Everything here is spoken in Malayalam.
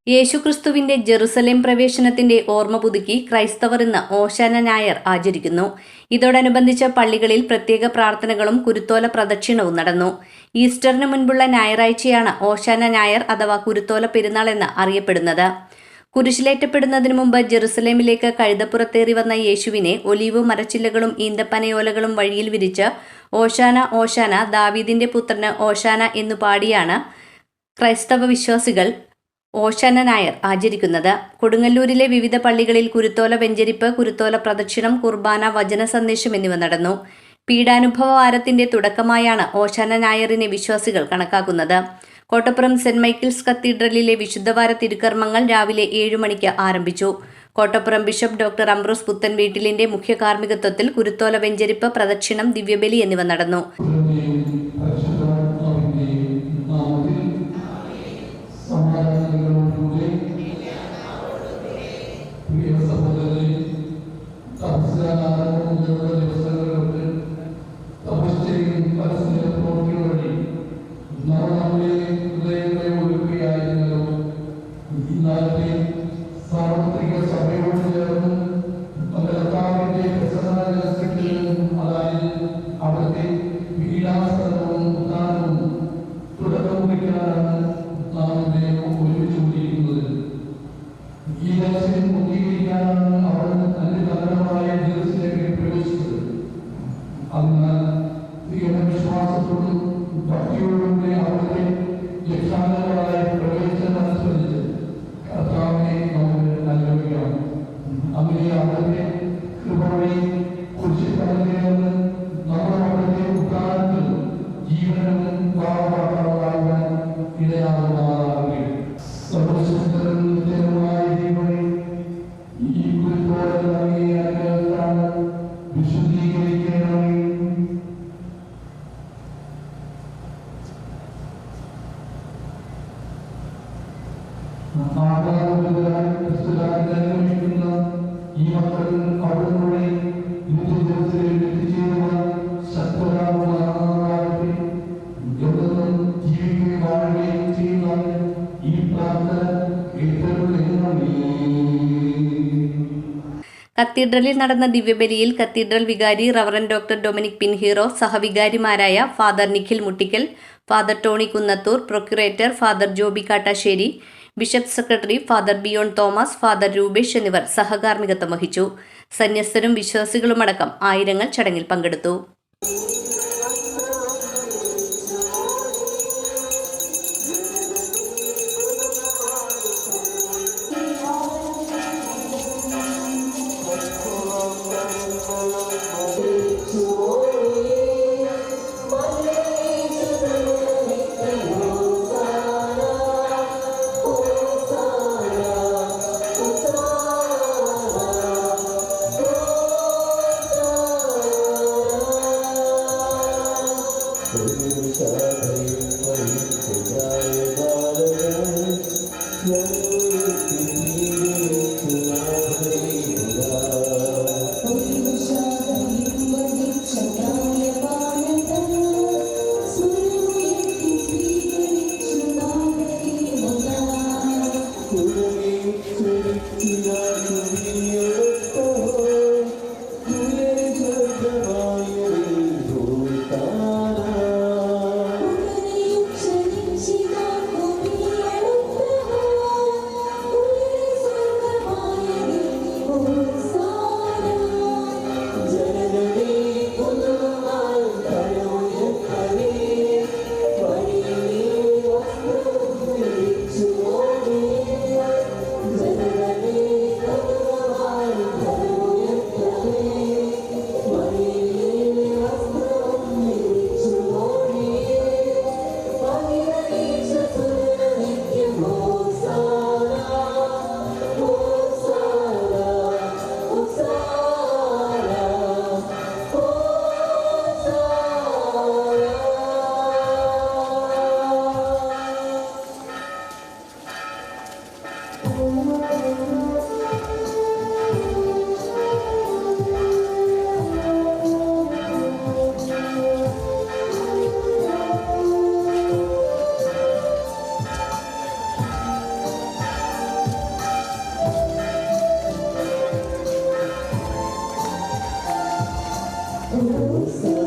യേശുക്രിസ്തുവിന്റെ ജെറുസലേം പ്രവേശനത്തിന്റെ ഓർമ്മ പുതുക്കി ക്രൈസ്തവർ ഇന്ന് ഓശാന ഞായർ ആചരിക്കുന്നു. ഇതോടനുബന്ധിച്ച് പള്ളികളിൽ പ്രത്യേക പ്രാർത്ഥനകളും കുരുത്തോല പ്രദക്ഷിണവും നടന്നു. ഈസ്റ്ററിന് മുൻപുള്ള ഞായറാഴ്ചയാണ് ഓശാന ഞായർ അഥവാ കുരുത്തോല പെരുന്നാൾ എന്ന് അറിയപ്പെടുന്നത്. കുരിശിലേറ്റപ്പെടുന്നതിനു മുമ്പ് ജെറുസലേമിലേക്ക് കഴുതപ്പുറത്തേറി വന്ന യേശുവിനെ ഒലീവ് മരച്ചില്ലകളും ഈന്തപ്പനയോലകളും വഴിയിൽ വിരിച്ച് ഓശാന ഓശാന ദാവീദിന്റെ പുത്രന് ഓശാന എന്നു പാടിയാണ് ക്രൈസ്തവ വിശ്വാസികൾ ഓശാന ഞായർ ആചരിക്കുന്നത്. കൊടുങ്ങല്ലൂരിലെ വിവിധ പള്ളികളിൽ കുരുത്തോല വെഞ്ചരിപ്പ്, കുരുത്തോല പ്രദക്ഷിണം, കുർബാന, വചന സന്ദേശം എന്നിവ നടന്നു. പീഡാനുഭവ വാരത്തിന്റെ തുടക്കമായാണ് ഓശാന ഞായറിനെ വിശ്വാസികൾ കണക്കാക്കുന്നത്. കോട്ടപ്പുറം സെന്റ് മൈക്കിൾസ് കത്തീഡ്രലിലെ വിശുദ്ധവാര തിരുക്കർമ്മങ്ങൾ രാവിലെ 7 മണിക്ക് ആരംഭിച്ചു. കോട്ടപ്പുറം ബിഷപ്പ് ഡോക്ടർ അംബ്രോസ് പുത്തൻ വീട്ടിലിന്റെ മുഖ്യ കാർമ്മികത്വത്തിൽ കുരുത്തോല വെഞ്ചരിപ്പ്, പ്രദക്ഷിണം, ദിവ്യബലി എന്നിവ നടന്നു. സാർവത്രിക സഭയോട് ചേർന്ന് കർത്താവിന്റെ അതായത് അവിടുത്തെ പീഡാസനവും ഉദ്ധാനവും തുടക്കം കുറിക്കാനാണ് നാം ഇവിടെ ഒരുമിച്ച് കൂടിയിരിക്കുന്നത്. ഈ ദിവസം പൂർത്തീകരിക്കാനാണ് അവിടുന്ന് തന്റെ നഗരമായ ജെറുസലേമിൽ പ്രവേശിച്ചത്. അതിനാൽ വിശ്വാസത്തോടും ഭക്തിയോടും അവിടുത്തെ രക്ഷാകരമായ പ്രവേശനം അനുസരിച്ച് കർത്താവിനെ നമുക്ക് അനുഭവിക്കാം. അങ്ങനെ അവിടുത്തെ കൃപ വഴി കുരിശിൽ കടന്നുകയറുന്ന നമ്മൾ അവിടുത്തെ ഉദ്ധാനത്തിൽ ജീവനും പാപമാകാൻ ഇടയാകുമാറാകട്ടെ. സർവശക്തനുമായ ദൈവമേ, ഈ കുരുത്തോല നൽകിയ അനുഗ്രഹത്താൽ വിശുദ്ധീകരിക്കണമേ. ഈ മക്കൾ അവിടുന്ന് എത്തിച്ചേരുവാൻ ശക്തരാകുമാറാകട്ടെ. എന്നും ജീവിക്കുകയും വാഴുകയും ചെയ്യുന്ന ഈ പ്രാർത്ഥന ഏറ്റെടുക്കണമേ. കത്തീഡ്രലിൽ നടന്ന ദിവ്യബലിയിൽ കത്തീഡ്രൽ വികാരി റവറൻ ഡോക്ടർ ഡൊമിനിക് പിൻഹീറോ, സഹവികാരിമാരായ father Nikhil Muttickal, father Tony Kunnathur, procurator father Joby Kattassery, bishop secretary father Bion Thomas, father Rupesh എന്നിവർ സഹകാർമ്മികത്വം വഹിച്ചു. സന്യസ്തരും വിശ്വാസികളുമടക്കം ആയിരങ്ങൾ ചടങ്ങിൽ പങ്കെടുത്തു. Thank you.